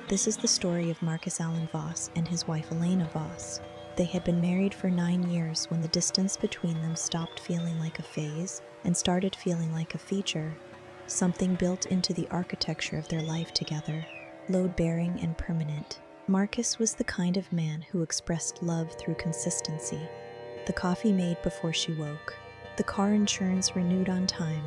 This is the story of Marcus Allen Voss and his wife Elena Voss. They had been married for 9 years when the distance between them stopped feeling like a phase and started feeling like a feature, something built into the architecture of their life together, load-bearing and permanent. Marcus was the kind of man who expressed love through consistency. The coffee made before she woke, the car insurance renewed on time,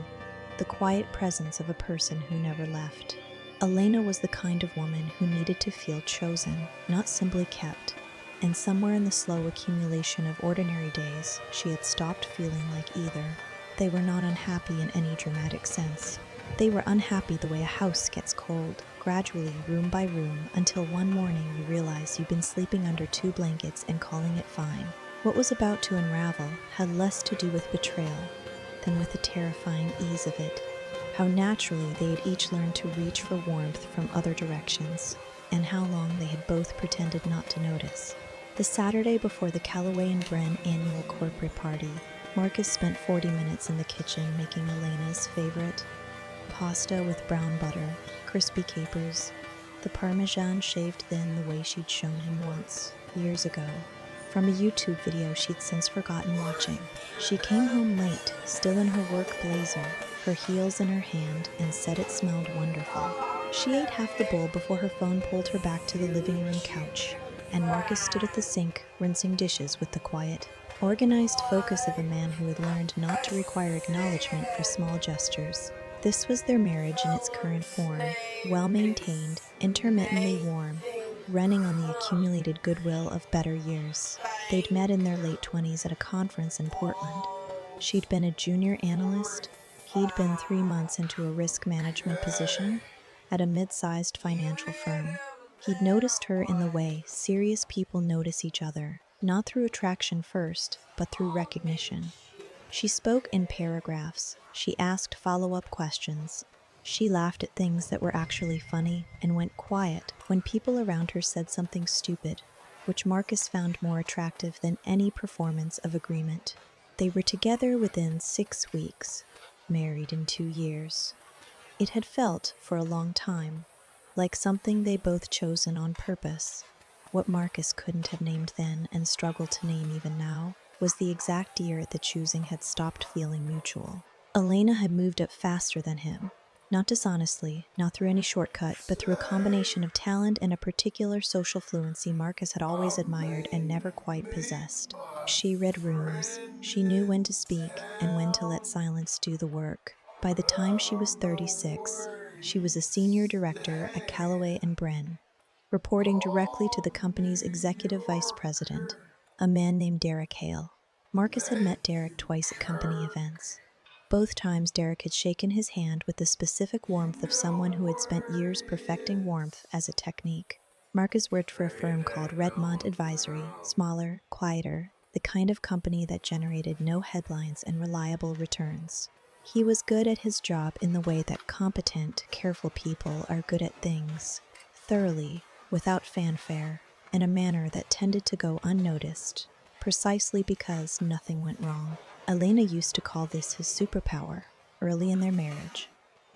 the quiet presence of a person who never left. Elena was the kind of woman who needed to feel chosen, not simply kept, and somewhere in the slow accumulation of ordinary days, she had stopped feeling like either. They were not unhappy in any dramatic sense. They were unhappy the way a house gets cold, gradually, room by room, until one morning you realize you've been sleeping under 2 blankets and calling it fine. What was about to unravel had less to do with betrayal than with the terrifying ease of it. How naturally they had each learned to reach for warmth from other directions, and how long they had both pretended not to notice. The Saturday before the Callaway and Bren annual corporate party, Marcus spent 40 minutes in the kitchen making Elena's favorite pasta with brown butter, crispy capers, the parmesan shaved thin the way she'd shown him once, years ago, from a YouTube video she'd since forgotten watching. She came home late, still in her work blazer, her heels in her hand, and said it smelled wonderful. She ate half the bowl before her phone pulled her back to the living room couch, and Marcus stood at the sink, rinsing dishes with the quiet, organized focus of a man who had learned not to require acknowledgement for small gestures. This was their marriage in its current form, well-maintained, intermittently warm, running on the accumulated goodwill of better years. They'd met in their late 20s at a conference in Portland. She'd been a junior analyst, he'd been 3 months into a risk management position at a mid-sized financial firm. He'd noticed her in the way serious people notice each other, not through attraction first, but through recognition. She spoke in paragraphs, she asked follow-up questions, she laughed at things that were actually funny and went quiet when people around her said something stupid, which Marcus found more attractive than any performance of agreement. They were together within 6 weeks, married in 2 years. It had felt, for a long time, like something they both chosen on purpose. What Marcus couldn't have named then and struggled to name even now was the exact year the choosing had stopped feeling mutual. Elena had moved up faster than him, not dishonestly, not through any shortcut, but through a combination of talent and a particular social fluency Marcus had always admired and never quite possessed. She read rooms, she knew when to speak and when to let silence do the work. By the time she was 36, she was a senior director at Callaway and Bren, reporting directly to the company's executive vice president, a man named Derek Hale. Marcus had met Derek twice at company events. Both times Derek had shaken his hand with the specific warmth of someone who had spent years perfecting warmth as a technique. Marcus worked for a firm called Redmond Advisory, smaller, quieter, the kind of company that generated no headlines and reliable returns. He was good at his job in the way that competent, careful people are good at things, thoroughly, without fanfare, in a manner that tended to go unnoticed, precisely because nothing went wrong. Elena used to call this his superpower, early in their marriage.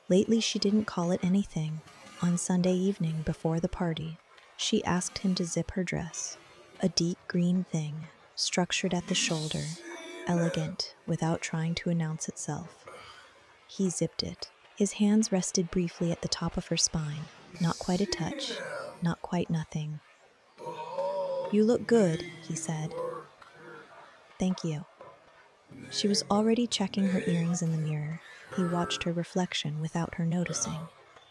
Lately she didn't call it anything. On Sunday evening before the party, she asked him to zip her dress, a deep green thing, structured at the shoulder, elegant, without trying to announce itself. He zipped it. His hands rested briefly at the top of her spine, not quite a touch, not quite nothing. "You look good," he said. "Thank you." She was already checking her earrings in the mirror. He watched her reflection without her noticing.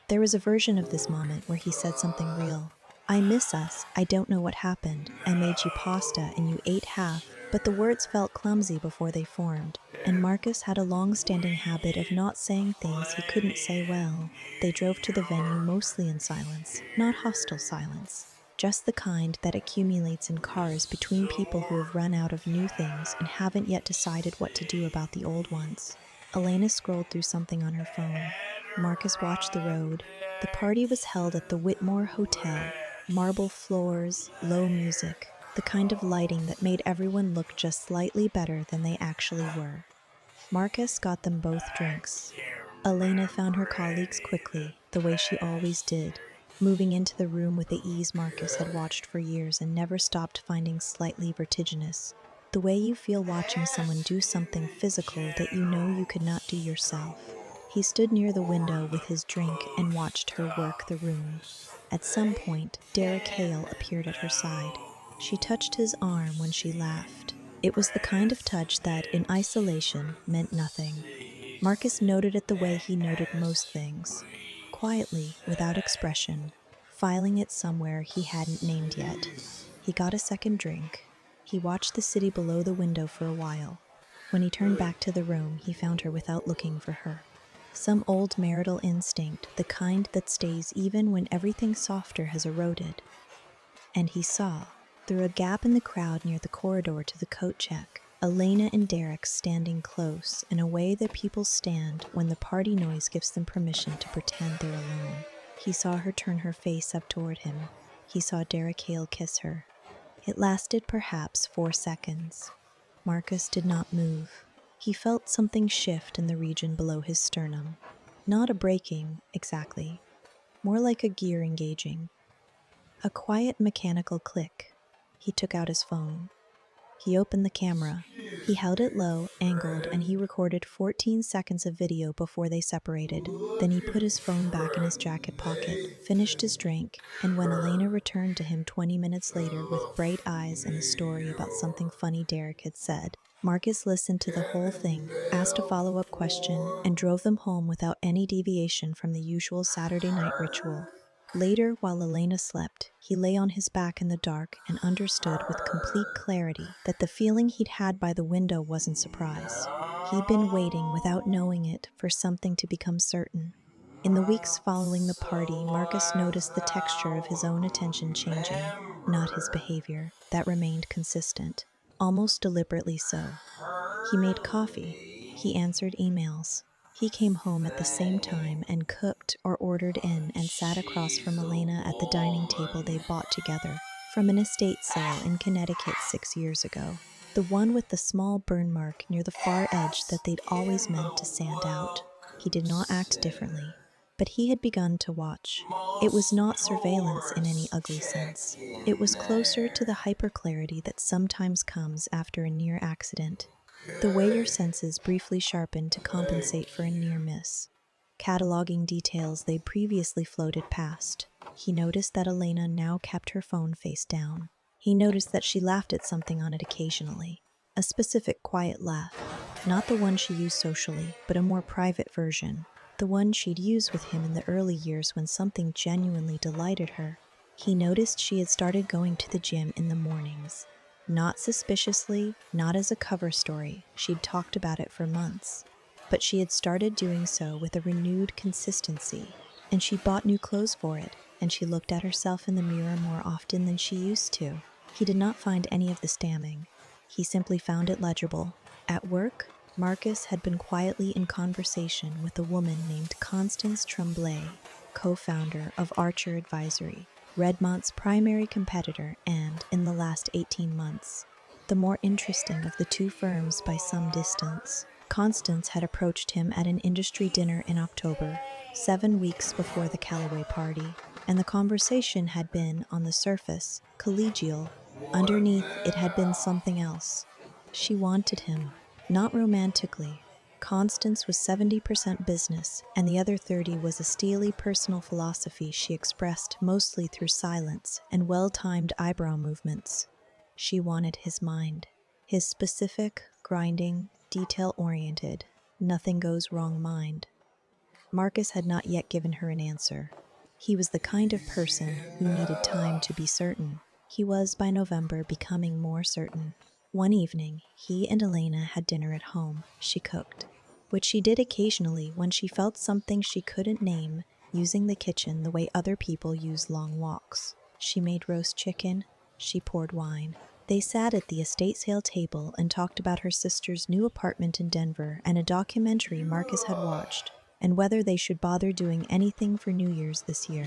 There was a version of this moment where he said something real. "I miss us. I don't know what happened. I made you pasta and you ate half," but the words felt clumsy before they formed, and Marcus had a long-standing habit of not saying things he couldn't say well. They drove to the venue mostly in silence, not hostile silence, just the kind that accumulates in cars between people who have run out of new things and haven't yet decided what to do about the old ones. Elena scrolled through something on her phone. Marcus watched the road. The party was held at the Whitmore Hotel. Marble floors, low music, the kind of lighting that made everyone look just slightly better than they actually were. Marcus got them both drinks. Elena found her colleagues quickly, the way she always did. moving into the room with the ease Marcus had watched for years and never stopped finding slightly vertiginous. The way you feel watching someone do something physical that you know you could not do yourself. He stood near the window with his drink and watched her work the room. At some point, Derek Hale appeared at her side. She touched his arm when she laughed. It was the kind of touch that, in isolation, meant nothing. Marcus noted it the way he noted most things, quietly, without expression, filing it somewhere he hadn't named yet. He got a second drink. He watched the city below the window for a while. When he turned back to the room, he found her without looking for her. Some old marital instinct, the kind that stays even when everything softer has eroded. And he saw, through a gap in the crowd near the corridor to the coat check, Elena and Derek standing close in a way that people stand when the party noise gives them permission to pretend they're alone. He saw her turn her face up toward him. He saw Derek Hale kiss her. It lasted perhaps 4 seconds. Marcus did not move. He felt something shift in the region below his sternum. Not a breaking, exactly. More like a gear engaging. A quiet mechanical click. He took out his phone. He opened the camera. He held it low, angled, and he recorded 14 seconds of video before they separated. Then he put his phone back in his jacket pocket, finished his drink, and when Elena returned to him 20 minutes later with bright eyes and a story about something funny Derek had said, Marcus listened to the whole thing, asked a follow-up question, and drove them home without any deviation from the usual Saturday night ritual. Later, while Elena slept, he lay on his back in the dark and understood with complete clarity that the feeling he'd had by the window wasn't surprise. He'd been waiting, without knowing it, for something to become certain. In the weeks following the party, Marcus noticed the texture of his own attention changing, not his behavior. That remained consistent, almost deliberately so. He made coffee. He answered emails. He came home at the same time and cooked or ordered in and sat across from Elena at the dining table they bought together from an estate sale in Connecticut 6 years ago. The one with the small burn mark near the far edge that they'd always meant to stand out. He did not act differently, but he had begun to watch. It was not surveillance in any ugly sense. It was closer to the hyperclarity that sometimes comes after a near accident. The way your senses briefly sharpen to compensate for a near miss. Cataloging details they'd previously floated past. He noticed that Elena now kept her phone face down. He noticed that she laughed at something on it occasionally. A specific quiet laugh. Not the one she used socially, but a more private version. The one she'd used with him in the early years when something genuinely delighted her. He noticed she had started going to the gym in the mornings. Not suspiciously, not as a cover story. She'd talked about it for months. But she had started doing so with a renewed consistency. And she bought new clothes for it, and she looked at herself in the mirror more often than she used to. He did not find any of the stamming. He simply found it legible. At work, Marcus had been quietly in conversation with a woman named Constance Tremblay, co-founder of Archer Advisory, Redmont's primary competitor and, in the last 18 months, the more interesting of the two firms by some distance. Constance had approached him at an industry dinner in October, 7 weeks before the Callaway party, and the conversation had been, on the surface, collegial. Underneath, it had been something else. She wanted him, not romantically. Constance was 70% business, and the other 30 was a steely personal philosophy she expressed mostly through silence and well-timed eyebrow movements. She wanted his mind. His specific, grinding, detail-oriented, nothing goes wrong mind. Marcus had not yet given her an answer. He was the kind of person who needed time to be certain. He was, by November, becoming more certain. One evening, he and Elena had dinner at home. She cooked, which she did occasionally when she felt something she couldn't name, using the kitchen the way other people use long walks. She made roast chicken. She poured wine. They sat at the estate sale table and talked about her sister's new apartment in Denver and a documentary Marcus had watched, and whether they should bother doing anything for New Year's this year.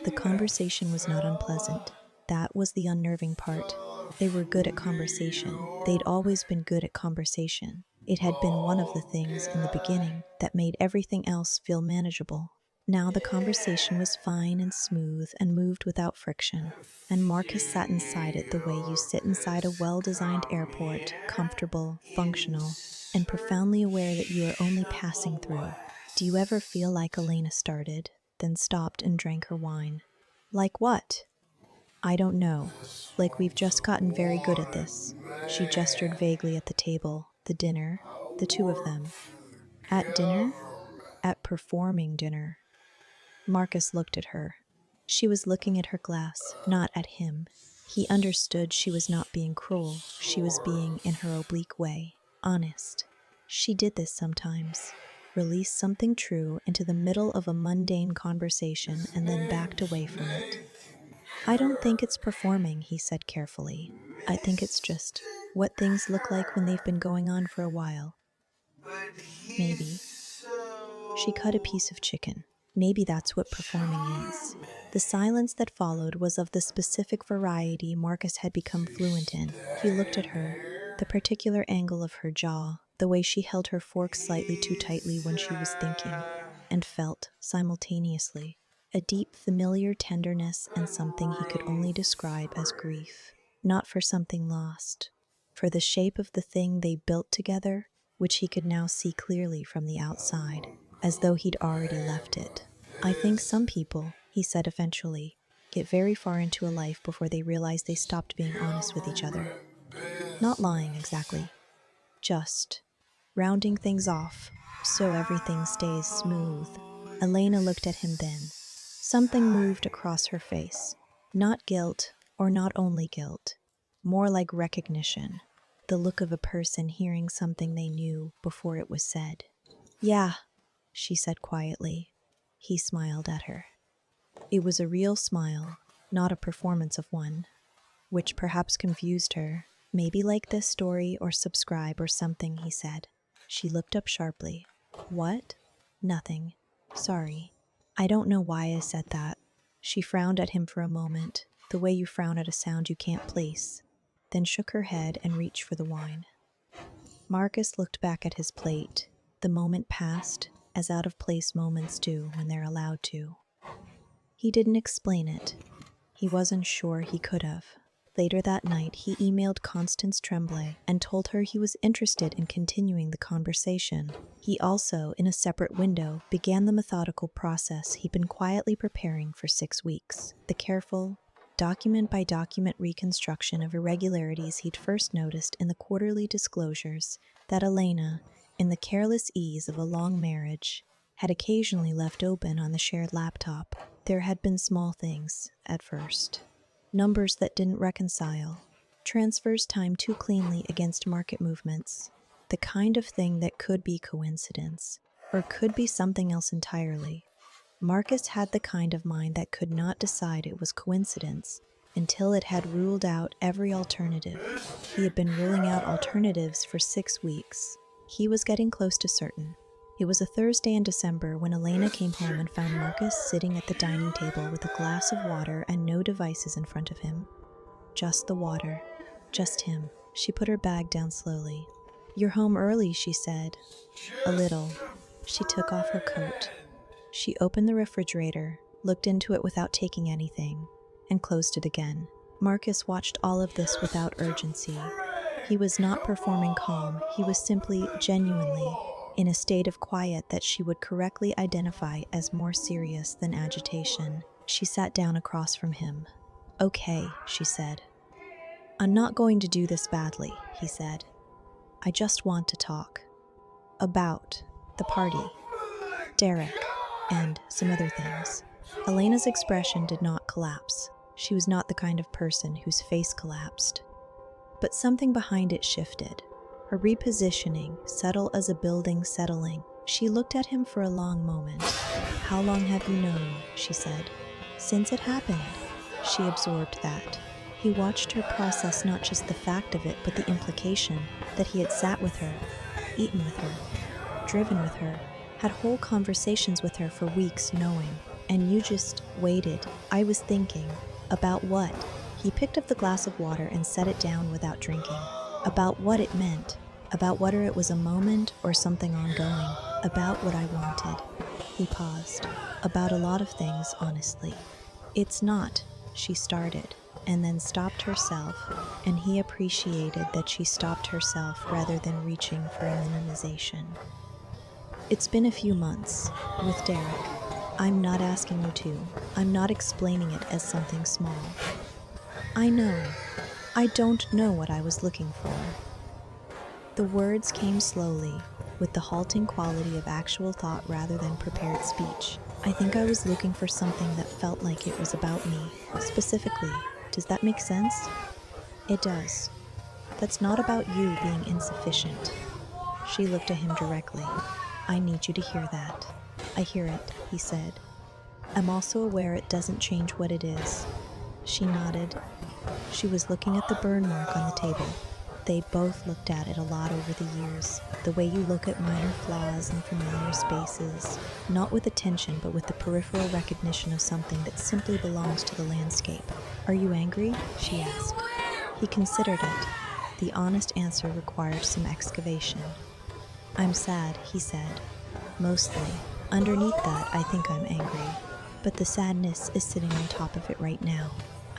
The conversation was not unpleasant. That was the unnerving part. They were good at conversation. They'd always been good at conversation. It had been one of the things in the beginning that made everything else feel manageable. Now the conversation was fine and smooth and moved without friction, and Marcus sat inside it the way you sit inside a well-designed airport, comfortable, functional, and profoundly aware that you are only passing through. Do you ever feel like Elena started, then stopped and drank her wine? Like what? I don't know. Like we've just gotten very good at this. She gestured vaguely at the table, the dinner, the two of them. At dinner? At performing dinner. Marcus looked at her. She was looking at her glass, not at him. He understood she was not being cruel. She was being, in her oblique way, honest. She did this sometimes. Released something true into the middle of a mundane conversation and then backed away from it. I don't think it's performing, he said carefully. I think it's just what things look like when they've been going on for a while. Maybe. She cut a piece of chicken. Maybe that's what performing is. The silence that followed was of the specific variety Marcus had become fluent in. He looked at her, the particular angle of her jaw, the way she held her fork slightly too tightly when she was thinking, and felt, simultaneously, a deep familiar tenderness and something he could only describe as grief. Not for something lost, for the shape of the thing they built together, which he could now see clearly from the outside, as though he'd already left it. I think some people, he said eventually, get very far into a life before they realize they stopped being honest with each other. Not lying exactly, just rounding things off so everything stays smooth. Elena looked at him then. Something moved across her face. Not guilt, or not only guilt, more like recognition, the look of a person hearing something they knew before it was said. Yeah, she said quietly. He smiled at her. It was a real smile, not a performance of one, which perhaps confused her. Maybe like this story or subscribe or something, he said. She looked up sharply. What? Nothing. Sorry. I don't know why I said that. She frowned at him for a moment, the way you frown at a sound you can't place, then shook her head and reached for the wine. Marcus looked back at his plate. The moment passed, as out-of-place moments do when they're allowed to. He didn't explain it. He wasn't sure he could have. Later that night, he emailed Constance Tremblay and told her he was interested in continuing the conversation. He also, in a separate window, began the methodical process he'd been quietly preparing for 6 weeks. The careful, document-by-document reconstruction of irregularities he'd first noticed in the quarterly disclosures that Elena, in the careless ease of a long marriage, had occasionally left open on the shared laptop. There had been small things, at first. Numbers that didn't reconcile. Transfers timed too cleanly against market movements. The kind of thing that could be coincidence, or could be something else entirely. Marcus had the kind of mind that could not decide it was coincidence until it had ruled out every alternative. He had been ruling out alternatives for 6 weeks. He was getting close to certain. It was a Thursday in December when Elena came home and found Marcus sitting at the dining table with a glass of water and no devices in front of him. Just the water. Just him. She put her bag down slowly. You're home early, she said. A little. She took off her coat. She opened the refrigerator, looked into it without taking anything, and closed it again. Marcus watched all of this without urgency. He was not performing calm. He was simply, genuinely, in a state of quiet that she would correctly identify as more serious than agitation. She sat down across from him. Okay, she said. I'm not going to do this badly, he said. I just want to talk. About the party, Derek, and some other things. Elena's expression did not collapse. She was not the kind of person whose face collapsed. But something behind it shifted. Her repositioning, subtle as a building settling. She looked at him for a long moment. How long have you known? She said. Since it happened. She absorbed that. He watched her process not just the fact of it, but the implication that he had sat with her, eaten with her, driven with her, had whole conversations with her for weeks knowing. And you just waited. I was thinking. About what? He picked up the glass of water and set it down without drinking. About what it meant. About whether it was a moment or something ongoing. About what I wanted. He paused. About a lot of things, honestly. It's not, she started, and then stopped herself, and he appreciated that she stopped herself rather than reaching for a minimization. It's been a few months, with Derek. I'm not asking you to. I'm not explaining it as something small. I know. I don't know what I was looking for. The words came slowly, with the halting quality of actual thought rather than prepared speech. I think I was looking for something that felt like it was about me, specifically. Does that make sense? It does. That's not about you being insufficient. She looked at him directly. I need you to hear that. I hear it, he said. I'm also aware it doesn't change what it is. She nodded. She was looking at the burn mark on the table. They both looked at it a lot over the years, the way you look at minor flaws in familiar spaces, not with attention but with the peripheral recognition of something that simply belongs to the landscape. Are you angry? She asked. He considered it. The honest answer required some excavation. I'm sad, he said. Mostly. Underneath that, I think I'm angry. But the sadness is sitting on top of it right now.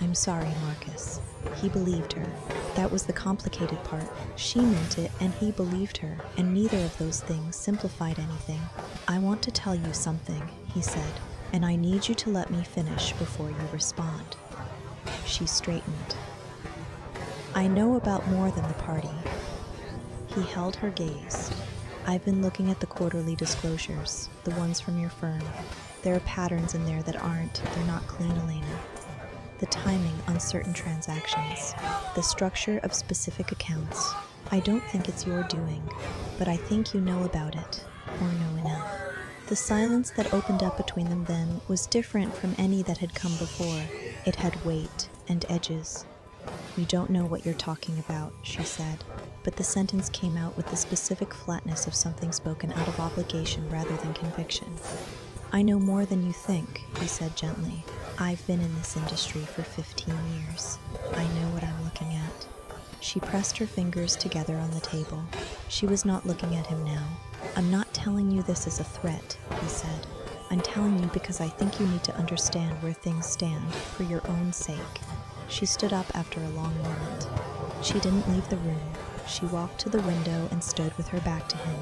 I'm sorry, Marcus. He believed her. That was the complicated part. She meant it, and he believed her, and neither of those things simplified anything. I want to tell you something, he said, and I need you to let me finish before you respond. She straightened. I know about more than the party. He held her gaze. I've been looking at the quarterly disclosures, the ones from your firm. There are patterns in there that they're not clean, Elena. The timing on certain transactions, the structure of specific accounts. I don't think it's your doing, but I think you know about it, or know enough. The silence that opened up between them then was different from any that had come before. It had weight and edges. You don't know what you're talking about, she said, but the sentence came out with the specific flatness of something spoken out of obligation rather than conviction. I know more than you think, he said gently. I've been in this industry for 15 years. I know what I'm looking at. She pressed her fingers together on the table. She was not looking at him now. I'm not telling you this as a threat, he said. I'm telling you because I think you need to understand where things stand for your own sake. She stood up after a long moment. She didn't leave the room. She walked to the window and stood with her back to him.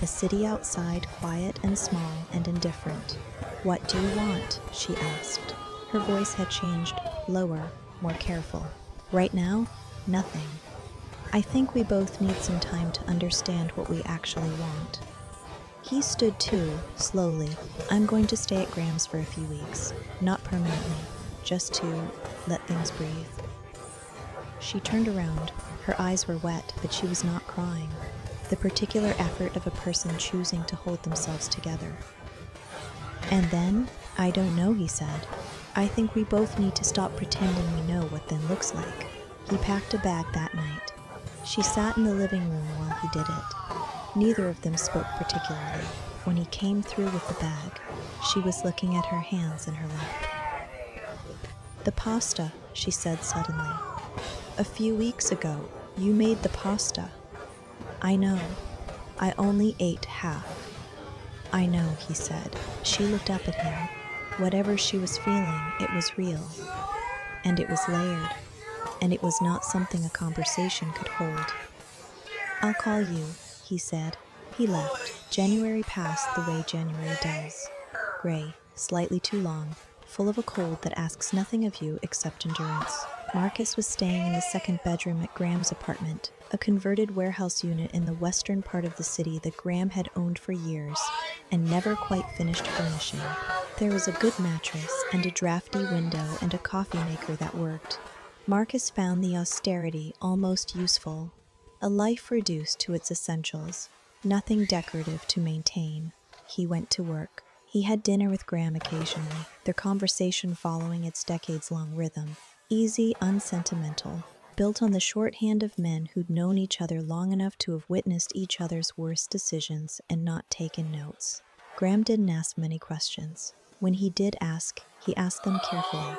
The city outside, quiet and small and indifferent. What do you want? She asked. Her voice had changed, lower, more careful. Right now, nothing. I think we both need some time to understand what we actually want. He stood too, slowly. I'm going to stay at Graham's for a few weeks. Not permanently, just to let things breathe. She turned around. Her eyes were wet, but she was not crying. The particular effort of a person choosing to hold themselves together. And then, I don't know, he said. I think we both need to stop pretending we know what then looks like. He packed a bag that night. She sat in the living room while he did it. Neither of them spoke particularly. When he came through with the bag, she was looking at her hands in her lap. The pasta, she said suddenly. A few weeks ago, you made the pasta. I know. I only ate half. I know, he said. She looked up at him. Whatever she was feeling, it was real. And it was layered. And it was not something a conversation could hold. I'll call you, he said. He left. January passed the way January does. Gray, slightly too long, full of a cold that asks nothing of you except endurance. Marcus was staying in the second bedroom at Graham's apartment, a converted warehouse unit in the western part of the city that Graham had owned for years and never quite finished furnishing. There was a good mattress and a drafty window and a coffee maker that worked. Marcus found the austerity almost useful, a life reduced to its essentials, nothing decorative to maintain. He went to work. He had dinner with Graham occasionally, their conversation following its decades-long rhythm. Easy, unsentimental, built on the shorthand of men who'd known each other long enough to have witnessed each other's worst decisions and not taken notes. Graham didn't ask many questions. When he did ask, he asked them carefully.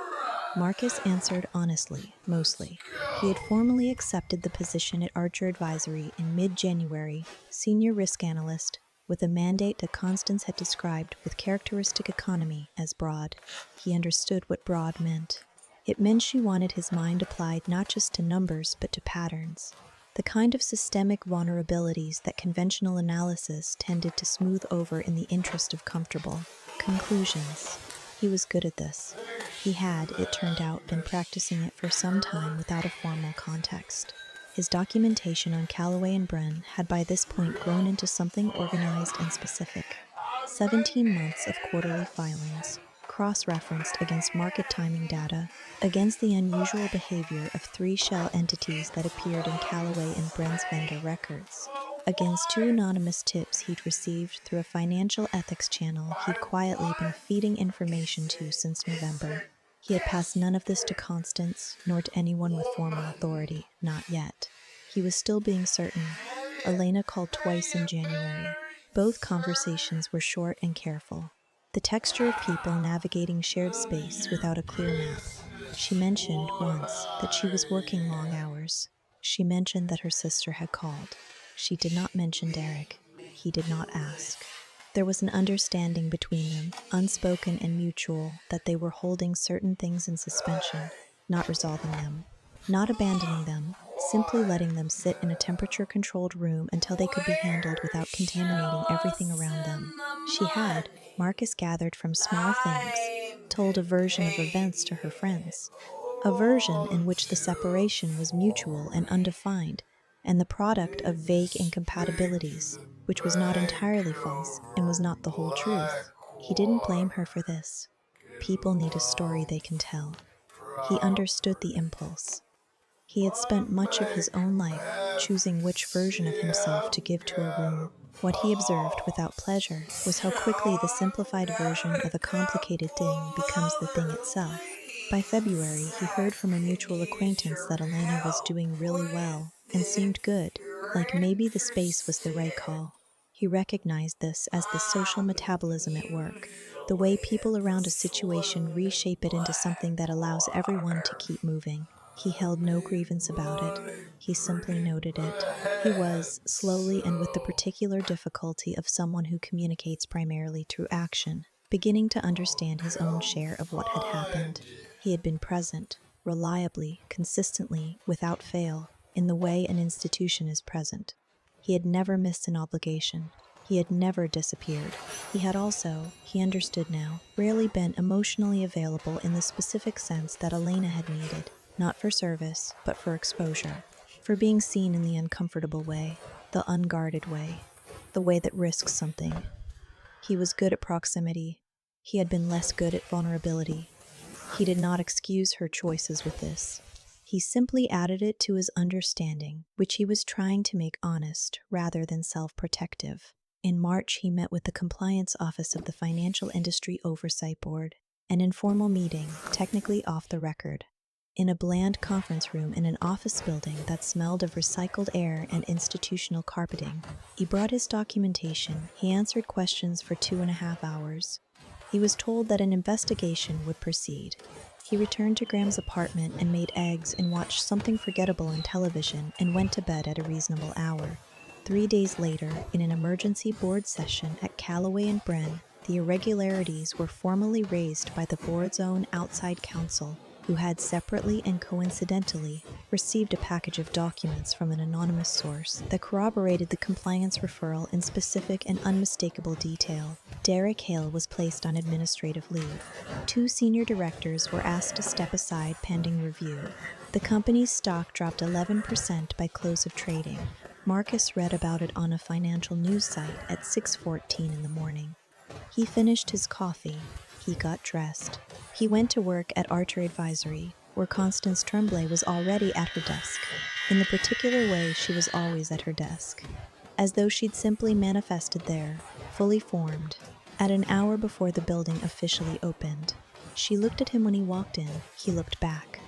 Marcus answered honestly, mostly. He had formally accepted the position at Archer Advisory in mid-January, senior risk analyst, with a mandate that Constance had described with characteristic economy as broad. He understood what broad meant. It meant she wanted his mind applied not just to numbers but to patterns, the kind of systemic vulnerabilities that conventional analysis tended to smooth over in the interest of comfortable conclusions. He was good at this. He had, it turned out, been practicing it for some time without a formal context. His documentation on Callaway and Bren had by this point grown into something organized and specific. 17 months of quarterly filings, cross-referenced against market timing data, against the unusual behavior of 3 shell entities that appeared in Callaway and Bren's vendor records, against 2 anonymous tips he'd received through a financial ethics channel he'd quietly been feeding information to since November. He had passed none of this to Constance, nor to anyone with formal authority, not yet. He was still being certain. Elena called twice in January. Both conversations were short and careful. The texture of people navigating shared space without a clear map. She mentioned once that she was working long hours. She mentioned that her sister had called. She did not mention Derek. He did not ask. There was an understanding between them, unspoken and mutual, that they were holding certain things in suspension, not resolving them, not abandoning them, simply letting them sit in a temperature-controlled room until they could be handled without contaminating everything around them. She had, Marcus gathered from small things, told a version of events to her friends, a version in which the separation was mutual and undefined, and the product of vague incompatibilities, which was not entirely false and was not the whole truth. He didn't blame her for this. People need a story they can tell. He understood the impulse. He had spent much of his own life choosing which version of himself to give to a room. What he observed without pleasure was how quickly the simplified version of a complicated thing becomes the thing itself. By February, he heard from a mutual acquaintance that Elena was doing really well and seemed good, like maybe the space was the right call. He recognized this as the social metabolism at work, the way people around a situation reshape it into something that allows everyone to keep moving. He held no grievance about it. He simply noted it. He was, slowly and with the particular difficulty of someone who communicates primarily through action, beginning to understand his own share of what had happened. He had been present, reliably, consistently, without fail, in the way an institution is present. He had never missed an obligation. He had never disappeared. He had also, he understood now, rarely been emotionally available in the specific sense that Elena had needed, not for service, but for exposure, for being seen in the uncomfortable way, the unguarded way, the way that risks something. He was good at proximity. He had been less good at vulnerability. He did not excuse her choices with this. He simply added it to his understanding, which he was trying to make honest rather than self-protective. In March, he met with the compliance office of the Financial Industry Oversight Board, an informal meeting, technically off the record, in a bland conference room in an office building that smelled of recycled air and institutional carpeting. He brought his documentation. He answered questions for 2.5 hours. He was told that an investigation would proceed. He returned to Graham's apartment and made eggs and watched something forgettable on television and went to bed at a reasonable hour. 3 days later, in an emergency board session at Callaway and Bren, the irregularities were formally raised by the board's own outside counsel, who had separately and coincidentally received a package of documents from an anonymous source that corroborated the compliance referral in specific and unmistakable detail. Derek Hale was placed on administrative leave. 2 senior directors were asked to step aside pending review. The company's stock dropped 11% by close of trading. Marcus read about it on a financial news site at 6:14 in the morning. He finished his coffee. He got dressed. He went to work at Archer Advisory, where Constance Tremblay was already at her desk. In the particular way she was always at her desk, as though she'd simply manifested there, fully formed, at an hour before the building officially opened. She looked at him when he walked in. He looked back.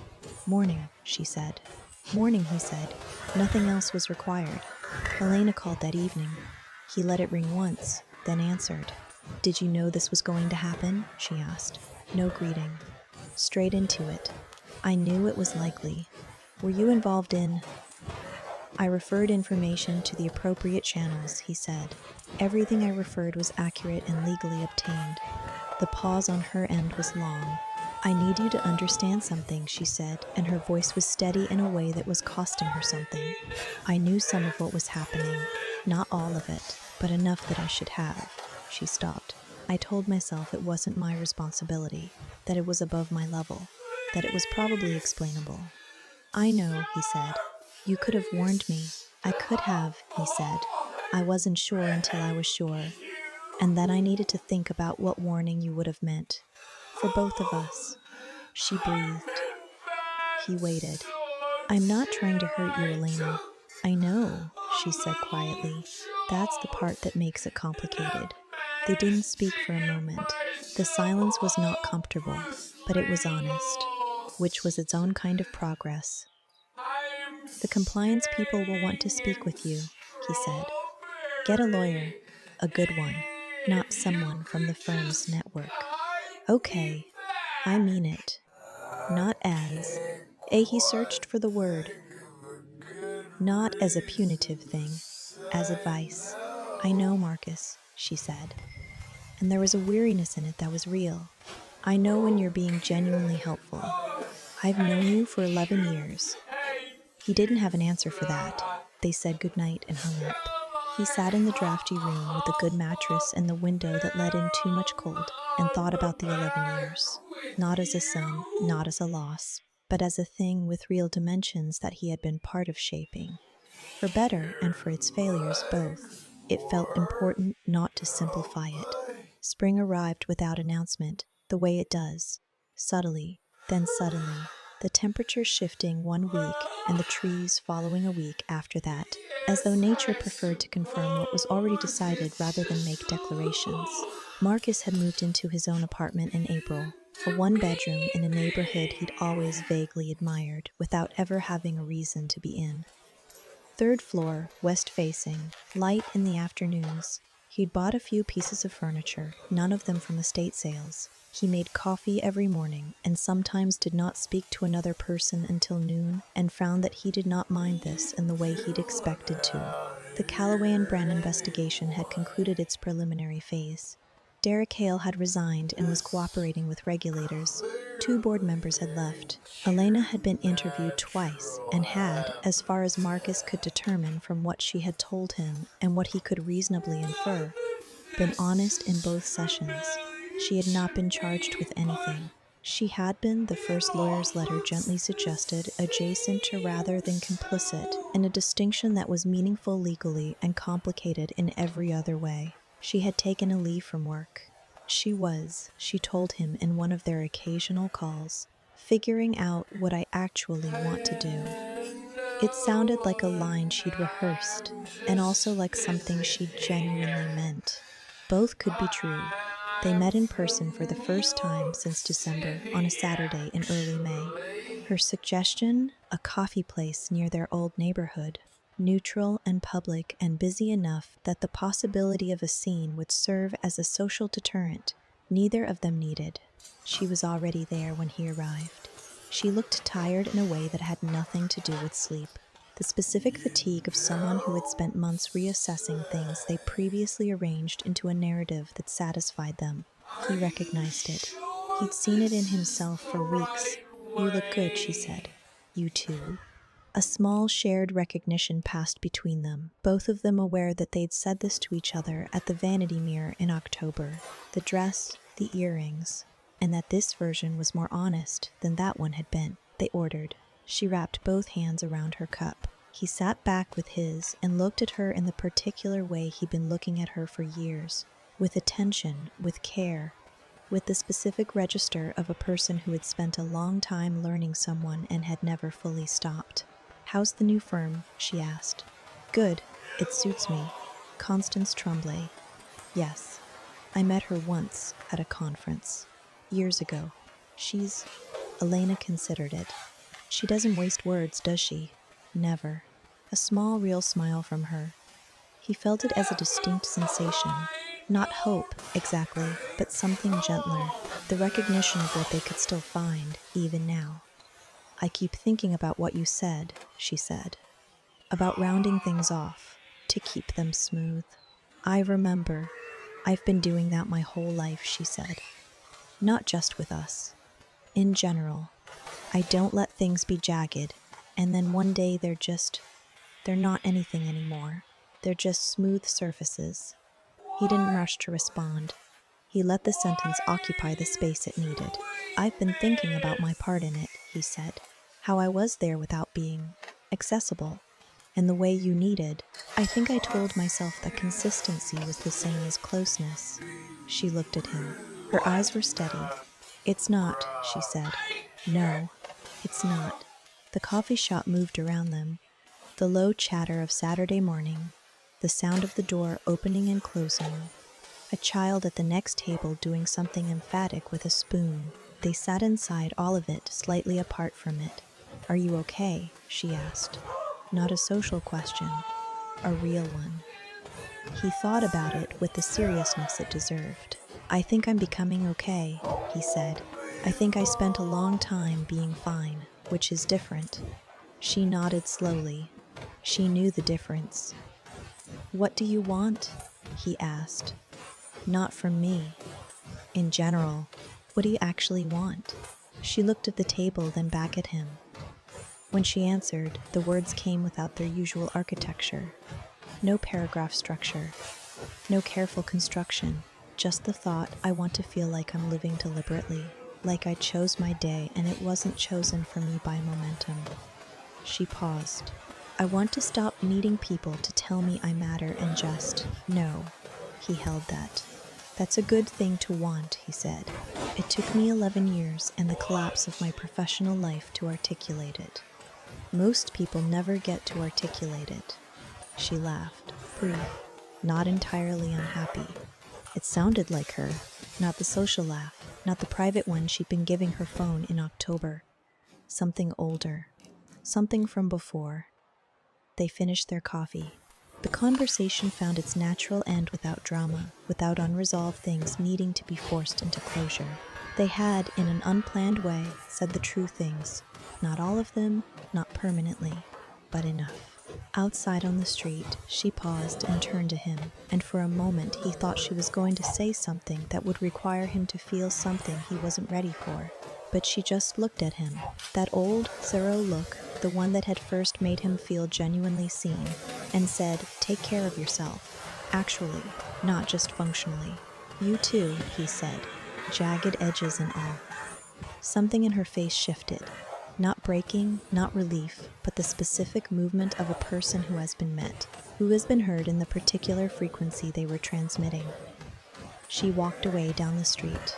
"Morning," she said. "Morning," he said. Nothing else was required. Elena called that evening. He let it ring once, then answered. "Did you know this was going to happen?" she asked. No greeting. Straight into it. "I knew it was likely. Were you involved in I referred information to the appropriate channels, he said. Everything I referred was accurate and legally obtained. The pause on her end was long. I need you to understand something, she said, and her voice was steady in a way that was costing her something. I knew some of what was happening, not all of it, but enough that I should have. She stopped. I told myself it wasn't my responsibility, that it was above my level, that it was probably explainable. I know, he said. You could have warned me. I could have, he said. I wasn't sure until I was sure. And then I needed to think about what warning you would have meant. For both of us. She breathed. He waited. I'm not trying to hurt you, Elena. I know, she said quietly. That's the part that makes it complicated. They didn't speak for a moment. The silence was not comfortable, but it was honest, which was its own kind of progress. The compliance people will want to speak with you, he said. Get a lawyer, a good one, not someone from the firm's network. Okay, I mean it. Not as. He searched for the word. Not as a punitive thing, as advice. I know, Marcus, she said. And there was a weariness in it that was real. I know when you're being genuinely helpful. I've known you for 11 years. He didn't have an answer for that. They said goodnight and hung up. He sat in the drafty room with a good mattress and the window that let in too much cold and thought about the 11 years. Not as a sum, not as a loss, but as a thing with real dimensions that he had been part of shaping. For better and for its failures both, it felt important not to simplify it. Spring arrived without announcement, the way it does, subtly, then suddenly, the temperature shifting one week and the trees following a week after that, as though nature preferred to confirm what was already decided rather than make declarations. Marcus had moved into his own apartment in April, a one-bedroom in a neighborhood he'd always vaguely admired, without ever having a reason to be in. Third floor, west-facing, light in the afternoons. He'd bought a few pieces of furniture, none of them from estate sales. He made coffee every morning and sometimes did not speak to another person until noon, and found that he did not mind this in the way he'd expected to. The Calloway and Brann investigation had concluded its preliminary phase. Derek Hale had resigned and was cooperating with regulators. 2 board members had left. Elena had been interviewed twice and had, as far as Marcus could determine from what she had told him and what he could reasonably infer, been honest in both sessions. She had not been charged with anything. She had been, the first lawyer's letter gently suggested, adjacent to rather than complicit, in a distinction that was meaningful legally and complicated in every other way. She had taken a leave from work. She told him in one of their occasional calls, figuring out what I actually want to do. It sounded like a line she'd rehearsed, and also like something she'd genuinely meant. Both could be true. They met in person for the first time since December on a Saturday in early May. Her suggestion, a coffee place near their old neighborhood, neutral and public and busy enough that the possibility of a scene would serve as a social deterrent, neither of them needed. She was already there when he arrived. She looked tired in a way that had nothing to do with sleep. The specific fatigue of someone who had spent months reassessing things they previously arranged into a narrative that satisfied them. He recognized it. He'd seen it in himself for weeks. You look good, she said. You too. A small shared recognition passed between them, both of them aware that they'd said this to each other at the vanity mirror in October. The dress, the earrings, and that this version was more honest than that one had been. They ordered. She wrapped both hands around her cup. He sat back with his and looked at her in the particular way he'd been looking at her for years, with attention, with care, with the specific register of a person who had spent a long time learning someone and had never fully stopped. How's the new firm? She asked. Good. It suits me. Constance Tremblay. Yes. I met her once at a conference. Years ago. Elena considered it. She doesn't waste words, does she? Never. A small, real smile from her. He felt it as a distinct sensation. Not hope, exactly, but something gentler. The recognition of what they could still find, even now. I keep thinking about what you said, she said. about rounding things off to keep them smooth. I remember. I've been doing that my whole life, she said. Not just with us. In general. I don't let things be jagged, and then one day they're not anything anymore. They're just smooth surfaces. He didn't rush to respond. He let the sentence occupy the space it needed. I've been thinking about my part in it, he said. How I was there without being accessible. And the way you needed. I think I told myself that consistency was the same as closeness. She looked at him. Her eyes were steady. It's not, she said. No, it's not. The coffee shop moved around them. The low chatter of Saturday morning, the sound of the door opening and closing, a child at the next table doing something emphatic with a spoon. They sat inside, all of it slightly apart from it. Are you okay? She asked. Not a social question, a real one. He thought about it with the seriousness it deserved. I think I'm becoming okay, he said. I think I spent a long time being fine, which is different. She nodded slowly. She knew the difference. What do you want? He asked. Not from me. In general, what do you actually want? She looked at the table, then back at him. When she answered, the words came without their usual architecture. No paragraph structure. No careful construction. Just the thought, I want to feel like I'm living deliberately. Like I chose my day and it wasn't chosen for me by momentum. She paused. I want to stop needing people to tell me I matter and just know. He held that. That's a good thing to want, he said. It took me 11 years and the collapse of my professional life to articulate it. Most people never get to articulate it. She laughed, brief, not entirely unhappy. It sounded like her, not the social laugh, not the private one she'd been giving her phone in October. Something older, something from before. They finished their coffee. The conversation found its natural end without drama, without unresolved things needing to be forced into closure. They had, in an unplanned way, said the true things. Not all of them, not permanently, but enough. Outside on the street, she paused and turned to him, and for a moment he thought she was going to say something that would require him to feel something he wasn't ready for. But she just looked at him, that old, thorough look, the one that had first made him feel genuinely seen, and said, take care of yourself. Actually, not just functionally. You too, he said, jagged edges and all. Something in her face shifted. Not breaking, not relief, but the specific movement of a person who has been met, who has been heard in the particular frequency they were transmitting. She walked away down the street.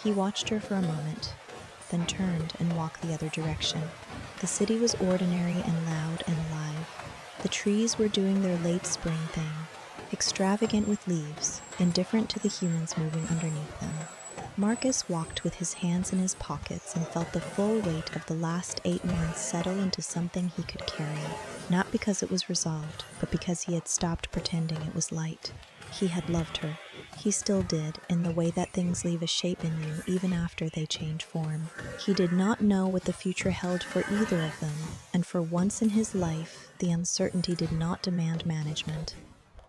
He watched her for a moment, then turned and walked the other direction. The city was ordinary and loud and live. The trees were doing their late spring thing, extravagant with leaves, indifferent to the humans moving underneath them. Marcus walked with his hands in his pockets and felt the full weight of the last 8 months settle into something he could carry, not because it was resolved, but because he had stopped pretending it was light. He had loved her. He still did, in the way that things leave a shape in you even after they change form. He did not know what the future held for either of them, and for once in his life, the uncertainty did not demand management.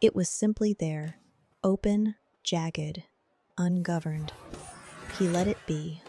It was simply there, open, jagged, ungoverned. He let it be,